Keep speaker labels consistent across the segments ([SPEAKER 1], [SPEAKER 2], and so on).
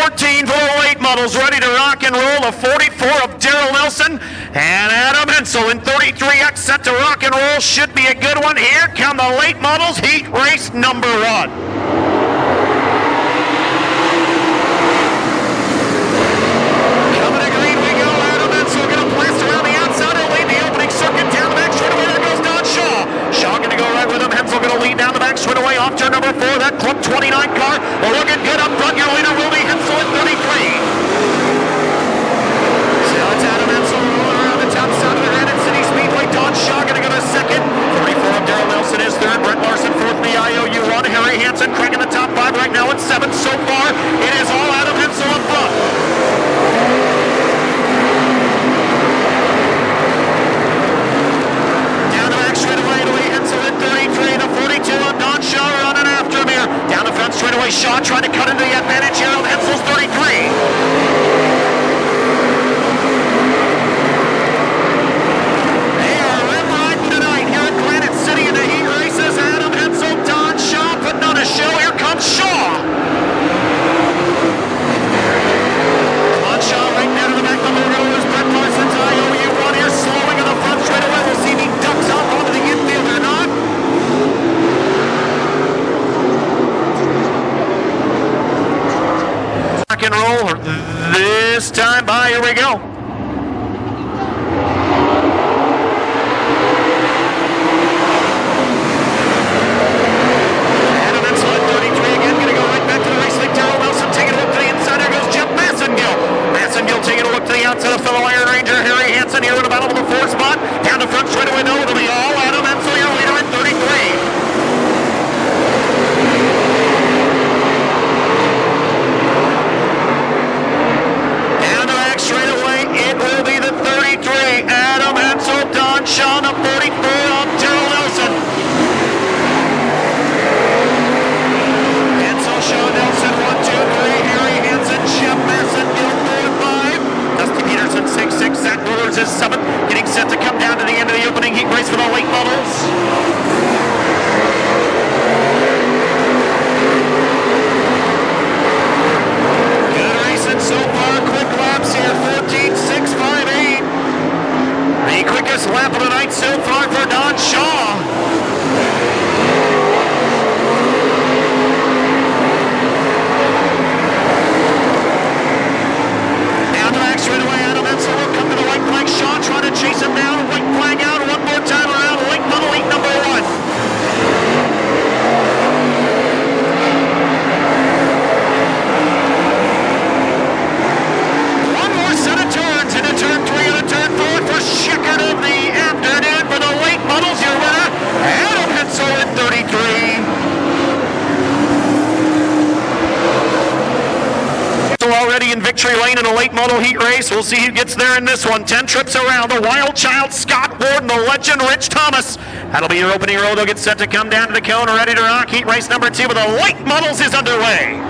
[SPEAKER 1] 14 for the late models, ready to rock and roll. A 44 of Daryl Nelson and Adam Hensel in 33X set to rock and roll. Should be a good one. Here come the late models, heat race number 1. Straightaway off turn number 4, that Club 29 car. Well, looking good up front. Your leader will be Hensel at 33. So it's Adam Hensel rolling around the top side of the Granite City Speedway. Don Shaw going to go to second. 34 of Daryl Nelson is third. Brett Larson fourth in the IOU1. Harry Hansen cranking the top 5 right now at 7th. So far, it is all Adam Hensel up front. Down the back straightaway, Lee Hensel at 33. The 42 of Don Shaw running after him here. Down the front straightaway, Shaw trying to cut into the advantage here of Hensel's 33. They are red riding tonight here at Granite City in the heat races. Adam Hensel, Don Shaw putting on a show. Here comes Shaw. Don Shaw right there to the back of the rollers. Brett Larson's IOU1 here slowing in the front straightaway. We'll see if he ducks off onto the infield or not. Rock and roll this time by. Here we go. Adam Hensel at 33 again, going to go right back to the race lead. Daryl Nelson taking a look to the inside. There goes Jeff Massengill. Massengill taking a look to the outside of fellow Iron Ranger Harry Hansen here in the battle for the 4th spot. Down the front straightaway, though, it'll be all Adam Hensel, your leader at 33. It will be the 33, Adam Hensel, Don Shaw, the 44 of Daryl Nelson. Hensel, Shaw, Nelson, 1, 2, 3, Harry Hansen, Jeff Massengill, 4, 5. Dusty Peterson, 6, 6, Zach Rulers is 7th, getting set to come down to the end of the opening heat race for the late models. So far, quick laps here, 14.658. The quickest lap of the night so far for Don Shaw. Down the back straightaway, Adam Hensel will come to the white flag. Shaw trying to chase him down. White flag out one more time around. Late model heat number 1. Checkered of the afternoon for the late models. Your winner, Adam Hensel at 33. So already in victory lane in a late model heat race. We'll see who gets there in this one. 10 trips around. The wild child Scott Ward and the legend Rich Thomas. That'll be your opening row. They'll get set to come down to the cone. Ready to rock. Heat race number 2 with the late models is underway.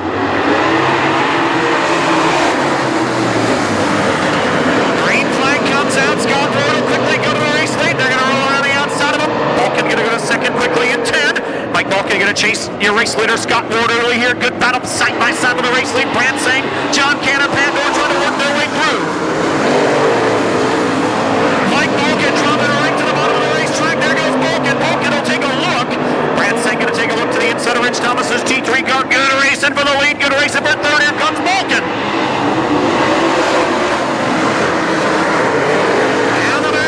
[SPEAKER 1] Out. Scott Ward will quickly go to the race lead. They're going to roll around the outside of him. Balkan going to go to second quickly in 10. Mike Balkan going to chase your race leader Scott Ward early here. Good battle side by side with the race lead. Brand Singh, John Canna, Pandora trying to work their way through. Mike Balkan dropping right to the bottom of the racetrack. There goes Balkan. Balkan will take a look. Brand Singh going to take a look to the inside of Rich Thomas's G3 car. Good racing for the lead. Good racing for third. Here comes Balkan.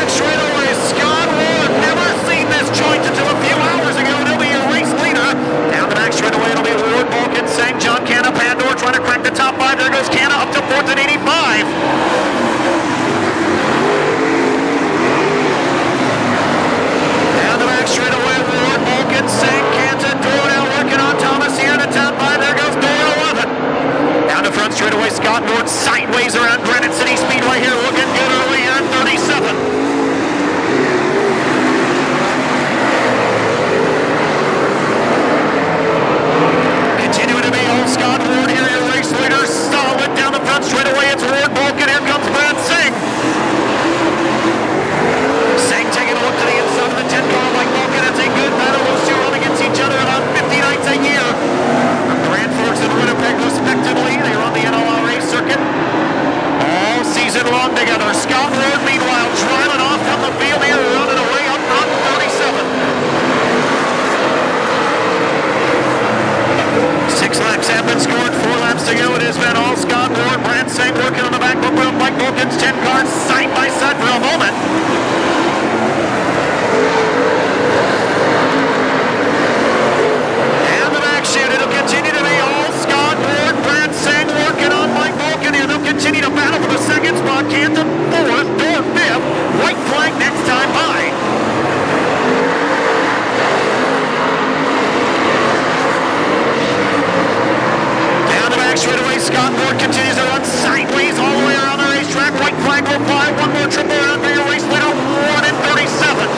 [SPEAKER 1] Straight away, Scott Ward, never seen this joint until a few hours ago, and he'll be your race leader. Down the back straight away, it'll be Ward, Balkan, Singh, John Canna, Pandora trying to crack the top 5. There goes Canna up to moving along together. Scott Ward, meanwhile, trailing off from the field here, running away up front, 37. 6 laps have been scored, 4 laps to go. It has been all Scott Ward, Brad Sang working on the back book with Mike Vulcan's 10 cars side by side for a moment. And the back shoot, it'll continue to be all Scott Ward, Brad Sang working on Mike Vulcan here. They'll continue to battle for the second spot. Canton 4th, Dorr 5th. White flag next time by. Straightaway, Scott Ward continues to run sideways all the way around the racetrack. White flag will fly. One more triple round for your race leader, Ward in 37.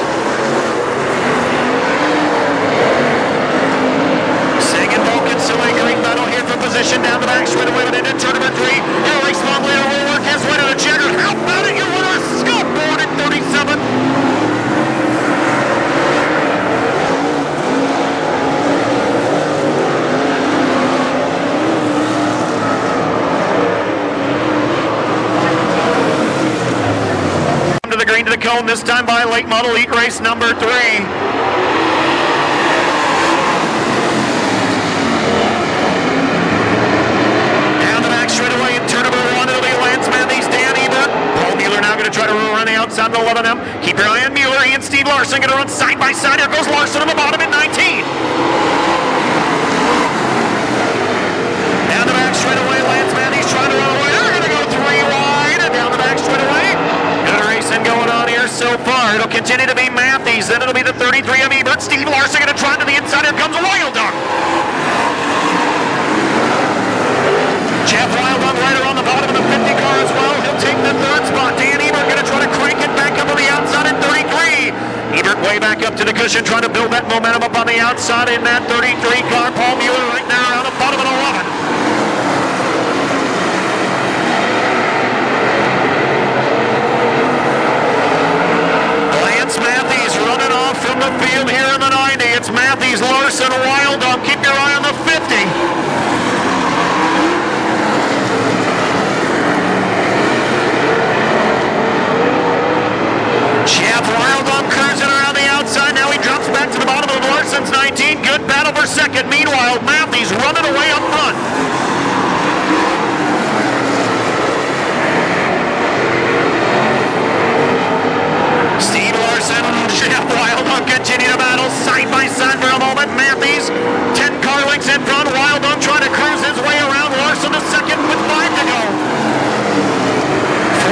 [SPEAKER 1] Sang and Vulcan still a great battle here for position down the back straightaway, but into turn number 3. Your race long leader will work his way to the checker. How about it? Your winner, Scott Ward in 37. Green to the cone, this time by late model heat race number 3. Down the back straightaway in turn number 1, it'll be Lance Matthews, Dan Ebert. Paul Mueller now going to try to run the outside of 11 M. Keep your eye on Mueller. He and Steve Larson going to run side by side. Here goes Larson on the bottom at 19. Down the back straightaway, Lance Matthews trying to run away. They're going to go 3 wide. Down the back straightaway. Racing going on here so far. It'll continue to be Matthews. Then it'll be the 33 of Ebert. Steve Larson going to try to the inside. Here comes Wild Dog. Jeff Wild Dog right around the bottom of the 50 car as well. He'll take the 3rd spot. Dan Ebert going to try to crank it back up on the outside at 33. Ebert way back up to the cushion, trying to build that momentum up on the outside in that 33 car. Paul Mueller right now around the bottom of 11. Matthews running off from the field here in the 90. It's Matthews, Larson, Wild Dog. Keep your eye on the 50. Jeff Wild Dog cruising around the outside. Now he drops back to the bottom of Larson's 19. Good battle for second. Meanwhile, Matthews running away up front. Steve Larson and Jeff Wild Dog continue to battle side by side for a moment. Matthews, 10 car lengths in front. Wild Dog trying to cruise his way around. Larson the second with 5 to go.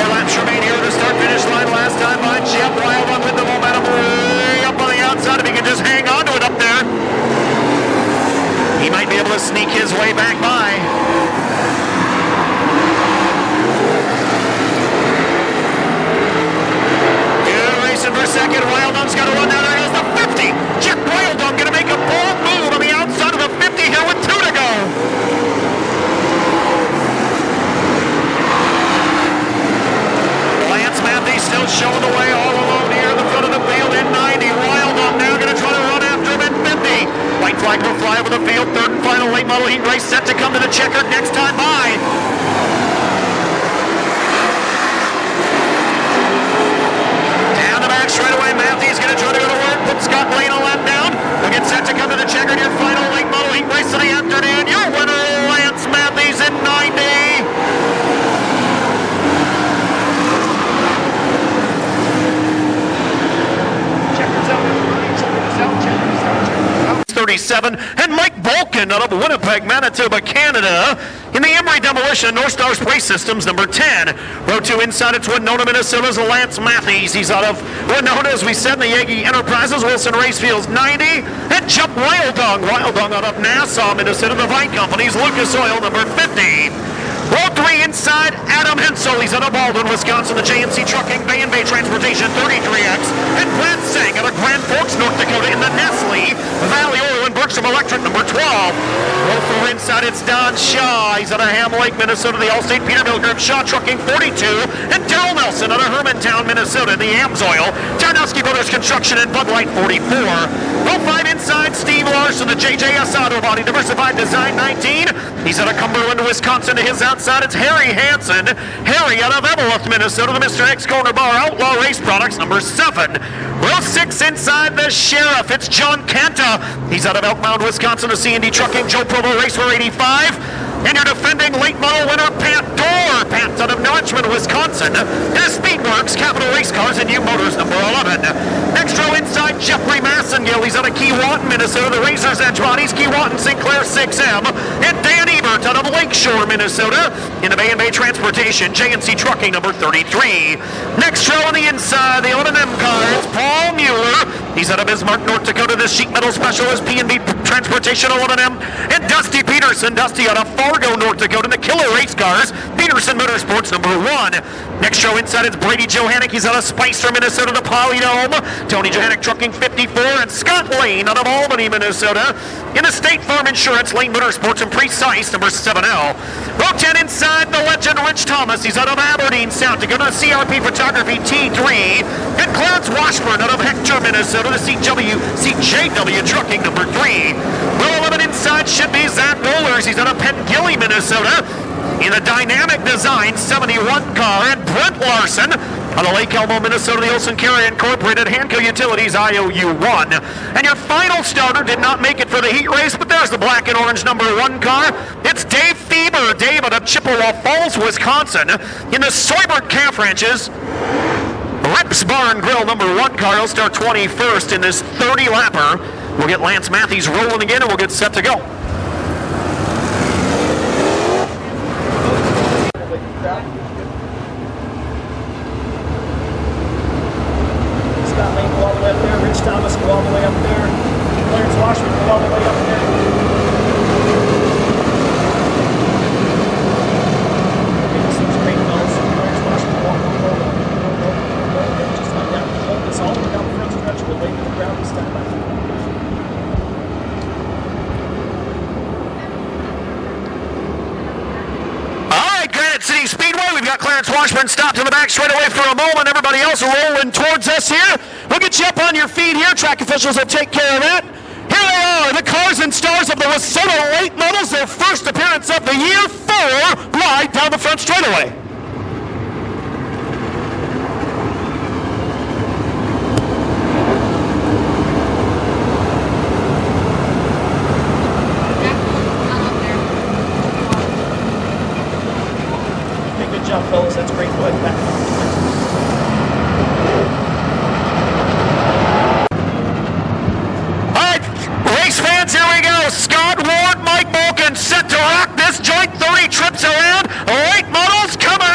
[SPEAKER 1] 4 laps remain here at the start-finish line. Last time by Jeff Wild Dog with the momentum way up on the outside. If he can just hang on to it up there, he might be able to sneak his way back by. For a second, Wild Dog's got to run down. There goes the 50. Jeff Wild Dog going to make a bold move on the outside of the 50 here with 2 to go. Lance Matthews still showing the way all alone here in the front of the field in 90. Wild Dog now going to try to run after him at 50. White flag will fly over the field. 3rd and final late model heat race set to come to the checkered next time by. Straight away, Matthews going to try to go to work, put Scott Lane a lap down. We'll get set to come to the checkered, your final late model heat race of the afternoon. Your winner, Lance Matthews at 90. 37, and Mike Vulcan out of Winnipeg, Manitoba, Canada, in the Emery Demolition North Star Spray Systems number 10. Row 2 inside, it's Winona, Minnesota's Lance Matthews. He's out of Winona, as we said, in the Yagi Enterprises, Wilson Racefields 90, and Chuck Wild Dog out of Nassau, Minnesota, the Vine Company's Lucas Oil number 50. Row 3 inside, Adam Hensel. He's out of Baldwin, Wisconsin, the JMC Trucking, Bay & Bay Transportation 33X. And Brad Sang out of Grand Forks, North Dakota, in the Nestle Valley Oil and Bergstrom Electric number 12. Row 4 inside, it's Don Shaw. He's out of Ham Lake, Minnesota, the Allstate Peterbilt Group, Shaw Trucking 42. And Daryl Nelson out of Hermantown, Minnesota, the Amsoil. Tarnowski Brothers Construction and Bud Light 44. Row 5 inside, Steve Larson, the JJS Auto Body Diversified Design 19. He's out of Cumberland, Wisconsin. To his outside, it's Harry Hansen. Harry out of Eveleth, Minnesota, the Mr. X Corner Bar Outlaw Race Products, number 7. Row 6 inside, the Sheriff. It's John Canta. He's out of Elk Mound, Wisconsin, to C&D Trucking, Joe Provo Racer 85. And your defending late model winner, Pat Dorr. Pat's out of Norchmond, Wisconsin. His Speedworks, Capital Race Cars, and U Motors, number 11. Next row inside, Jeffrey Massengill. He's out of Keewatin, Minnesota. The Razors Edge Bodies, Keewatin, Sinclair 6M. And Dan Ebert out of Lakeshore, Minnesota. In the Bay Transportation, J&C Trucking, number 33. Next row on the inside, the O&M car, it's Paul Mueller. He's out of Bismarck, North Dakota. The sheet metal specialist, P&B Transportation, O&M. And Dusty Peterson. Dusty out of Fargo, North Dakota. The Killer Race Cars, Peterson Motorsports, number 1. Next row inside, it's Brady Johannick. He's out of Spicer, Minnesota, the Polydome. Tony Johannick Trucking 54. And Scott Lane out of Albany, Minnesota. In the State Farm Insurance, Lane Motorsports and Precise, number 7L. Row 10 inside, the legend Rich Thomas. He's out of Aberdeen, South Dakota. The CRP Photography T3. And Clarence Washburn out of Hector, Minnesota. The CJW Trucking, number 3. Row 11 inside should be Zach Bowlers. He's out of Penn-Gilly, Minnesota. In the Dynamic Design 71 car. And Brent Larson out of Lake Elmo, Minnesota, the Olson Carrier Incorporated, Hanco Utilities, IOU1. And your final starter did not make it for the heat race, but there's the black and orange number 1 car. It's Dave Fieber. Dave out of Chippewa Falls, Wisconsin. In the Soybert Calf Ranches, Rips Bar and Grill number 1 car. He'll start 21st in this 30-lapper. We'll get Lance Matthews rolling again, and we'll get set to go.
[SPEAKER 2] Scott Lane go all the way up there. Rich Thomas go all the way up there. Clarence Washburn go all the way up there. Some straight bells. Clarence Washburn go all the way up. Just like that. Hold this all the way down the front stretch. We'll wait for the ground to stand by.
[SPEAKER 1] Granite City Speedway. We've got Clarence Washburn stopped in the back straight away for a moment. Everybody else rolling towards us here. We'll get you up on your feet here. Track officials will take care of that. Here they are, the cars and stars of the WISSOTA late models. Their first appearance of the year. 4 wide down the front straightaway.
[SPEAKER 2] Good job, fellas. That's great. Go ahead back.
[SPEAKER 1] All right, race fans, here we go. Scott Ward, Mike Bolkin set to rock this joint. 30 trips around. Late models coming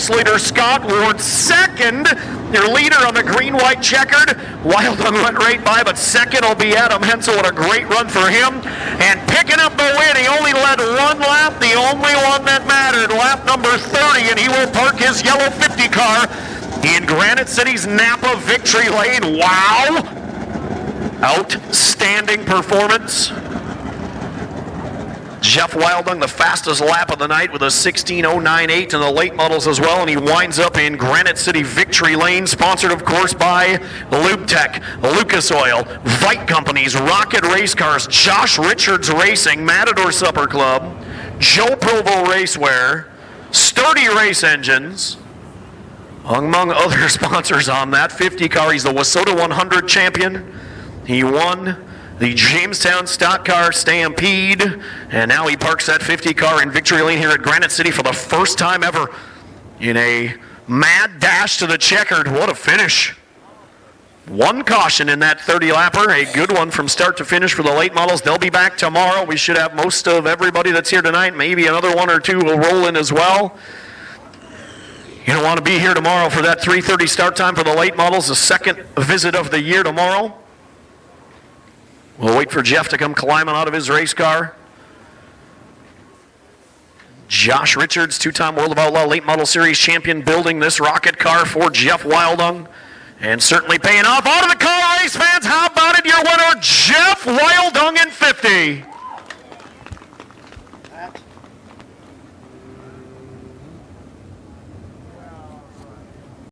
[SPEAKER 1] race leader Scott Ward. Second, your leader on the green-white checkered. Wildung went right by, but second will be Adam Hensel. What a great run for him. And picking up the win, he only led one lap, the only one that mattered, lap number 30, and he will park his yellow 50 car in Granite City's Napa Victory Lane. Wow! Outstanding performance. Jeff Wildung, the fastest lap of the night with a 16:09.8 in the late models as well, and he winds up in Granite City Victory Lane, sponsored, of course, by Lube Tech, Lucas Oil, Vite Companies, Rocket Race Cars, Josh Richards Racing, Matador Supper Club, Joe Provo Racewear, Sturdy Race Engines, among other sponsors on that 50 car. He's the WISSOTA 100 champion. He won the Jamestown Stock Car Stampede, and now he parks that 50 car in Victory Lane here at Granite City for the first time ever in a mad dash to the checkered. What a finish. One caution in that 30-lapper, a good one from start to finish for the late models. They'll be back tomorrow. We should have most of everybody that's here tonight. Maybe another one or two will roll in as well. You don't want to be here tomorrow for that 3:30 start time for the late models, the second visit of the year tomorrow. We'll wait for Jeff to come climbing out of his race car. Josh Richards, two-time World of Outlaw Late Model Series champion, building this rocket car for Jeff Wildung. And certainly paying off. Out of the car, race fans, how about it? Your winner, Jeff Wildung in 50.